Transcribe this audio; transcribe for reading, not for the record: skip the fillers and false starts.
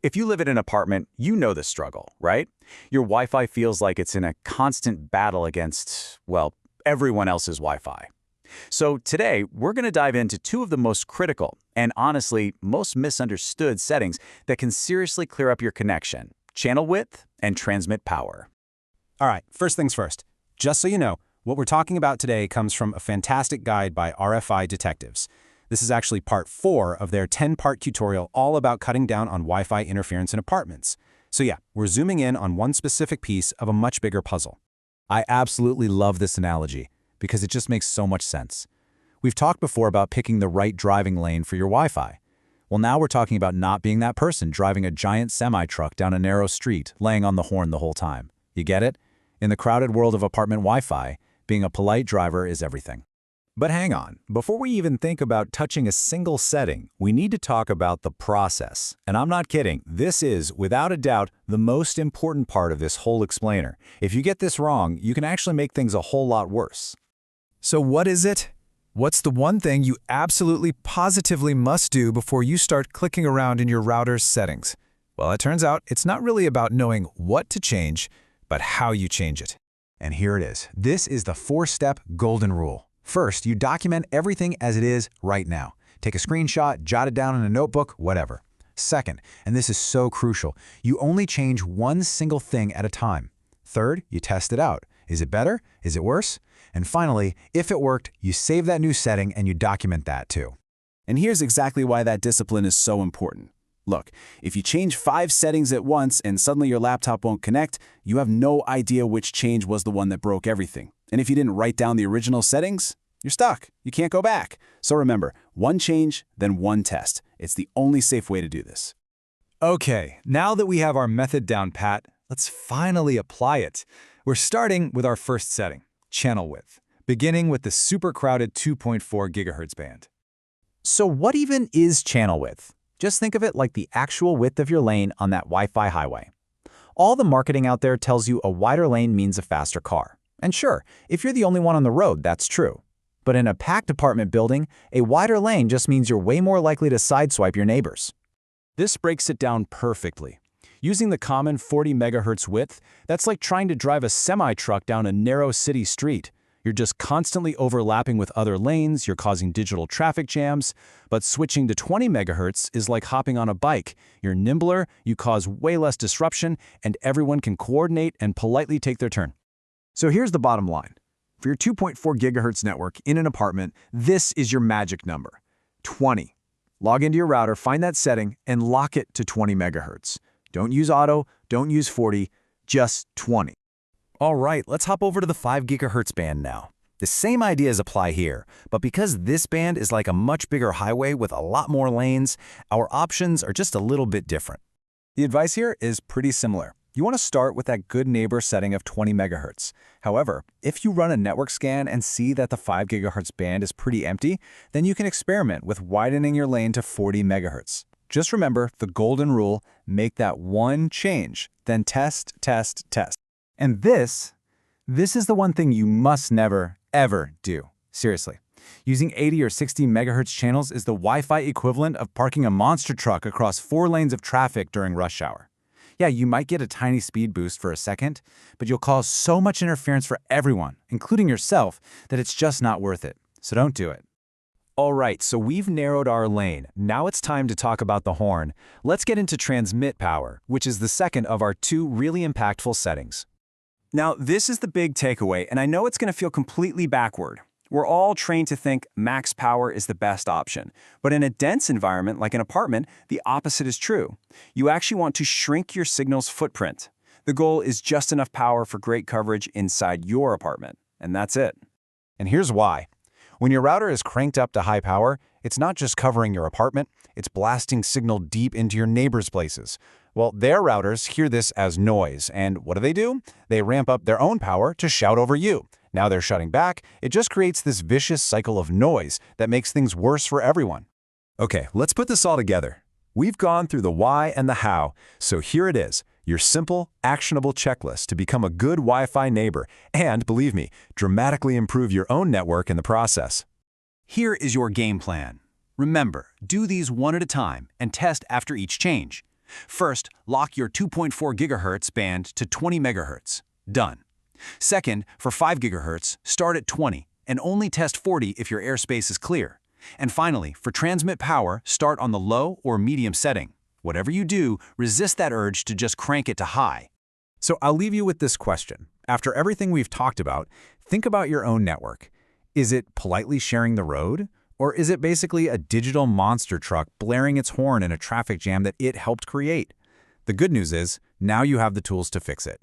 If you live in an apartment, you know the struggle, right? Your Wi-Fi feels like it's in a constant battle against, well, everyone else's Wi-Fi. So today, we're going to dive into two of the most critical and honestly, most misunderstood settings that can seriously clear up your connection: channel width and transmit power. All right, first things first. Just so you know, what we're talking about today comes from a fantastic guide by RFI Detectives. This is actually part 4 of their 10-part tutorial all about cutting down on Wi-Fi interference in apartments. So yeah, we're zooming in on one specific piece of a much bigger puzzle. I absolutely love this analogy because it just makes so much sense. We've talked before about picking the right driving lane for your Wi-Fi. Well, now we're talking about not being that person driving a giant semi-truck down a narrow street, laying on the horn the whole time. You get it? In the crowded world of apartment Wi-Fi, being a polite driver is everything. But hang on, before we even think about touching a single setting, we need to talk about the process. And I'm not kidding, this is, without a doubt, the most important part of this whole explainer. If you get this wrong, you can actually make things a whole lot worse. So what is it? What's the one thing you absolutely positively must do before you start clicking around in your router's settings? Well, it turns out it's not really about knowing what to change, but how you change it. And here it is. This is the 4-step golden rule. First, you document everything as it is right now. Take a screenshot, jot it down in a notebook, whatever. Second, and this is so crucial, you only change one single thing at a time. Third, you test it out. Is it better? Is it worse? And finally, if it worked, you save that new setting and you document that too. And here's exactly why that discipline is so important. Look, if you change 5 settings at once and suddenly your laptop won't connect, you have no idea which change was the one that broke everything. And if you didn't write down the original settings, you're stuck. You can't go back. So remember, one change, then one test. It's the only safe way to do this. Okay, now that we have our method down pat, let's finally apply it. We're starting with our first setting, channel width, beginning with the super crowded 2.4 GHz band. So what even is channel width? Just think of it like the actual width of your lane on that Wi-Fi highway. All the marketing out there tells you a wider lane means a faster car. And sure, if you're the only one on the road, that's true. But in a packed apartment building, a wider lane just means you're way more likely to sideswipe your neighbors. This breaks it down perfectly. Using the common 40 MHz width, that's like trying to drive a semi-truck down a narrow city street. You're just constantly overlapping with other lanes, you're causing digital traffic jams. But switching to 20 MHz is like hopping on a bike. You're nimbler, you cause way less disruption, and everyone can coordinate and politely take their turn. So here's the bottom line. For your 2.4 GHz network in an apartment, this is your magic number, 20. Log into your router, find that setting, and lock it to 20 MHz. Don't use auto, don't use 40, just 20. All right, let's hop over to the 5 GHz band now. The same ideas apply here, but because this band is like a much bigger highway with a lot more lanes, our options are just a little bit different. The advice here is pretty similar. You want to start with that good neighbor setting of 20 MHz. However, if you run a network scan and see that the 5 GHz band is pretty empty, then you can experiment with widening your lane to 40 MHz. Just remember the golden rule: make that one change, then test, test, test. And this is the one thing you must never, ever do. Seriously. Using 80 or 60 MHz channels is the Wi-Fi equivalent of parking a monster truck across 4 lanes of traffic during rush hour. Yeah, you might get a tiny speed boost for a second, but you'll cause so much interference for everyone, including yourself, that it's just not worth it. So don't do it. All right, so we've narrowed our lane. Now it's time to talk about the horn. Let's get into transmit power, which is the second of our 2 really impactful settings. Now, this is the big takeaway, and I know it's going to feel completely backward. We're all trained to think max power is the best option. But in a dense environment like an apartment, the opposite is true. You actually want to shrink your signal's footprint. The goal is just enough power for great coverage inside your apartment. And that's it. And here's why. When your router is cranked up to high power, it's not just covering your apartment, it's blasting signal deep into your neighbors' places. Well, their routers hear this as noise, and what do? They ramp up their own power to shout over you. Now they're shutting back. It just creates this vicious cycle of noise that makes things worse for everyone. Okay, let's put this all together. We've gone through the why and the how, so here it is, your simple, actionable checklist to become a good Wi-Fi neighbor and, believe me, dramatically improve your own network in the process. Here is your game plan. Remember, do these one at a time and test after each change. First, lock your 2.4 GHz band to 20 MHz. Done. Second, for 5 GHz, start at 20 and only test 40 if your airspace is clear. And finally, for transmit power, start on the low or medium setting. Whatever you do, resist that urge to just crank it to high. So I'll leave you with this question. After everything we've talked about, think about your own network. Is it politely sharing the road? Or is it basically a digital monster truck blaring its horn in a traffic jam that it helped create? The good news is, now you have the tools to fix it.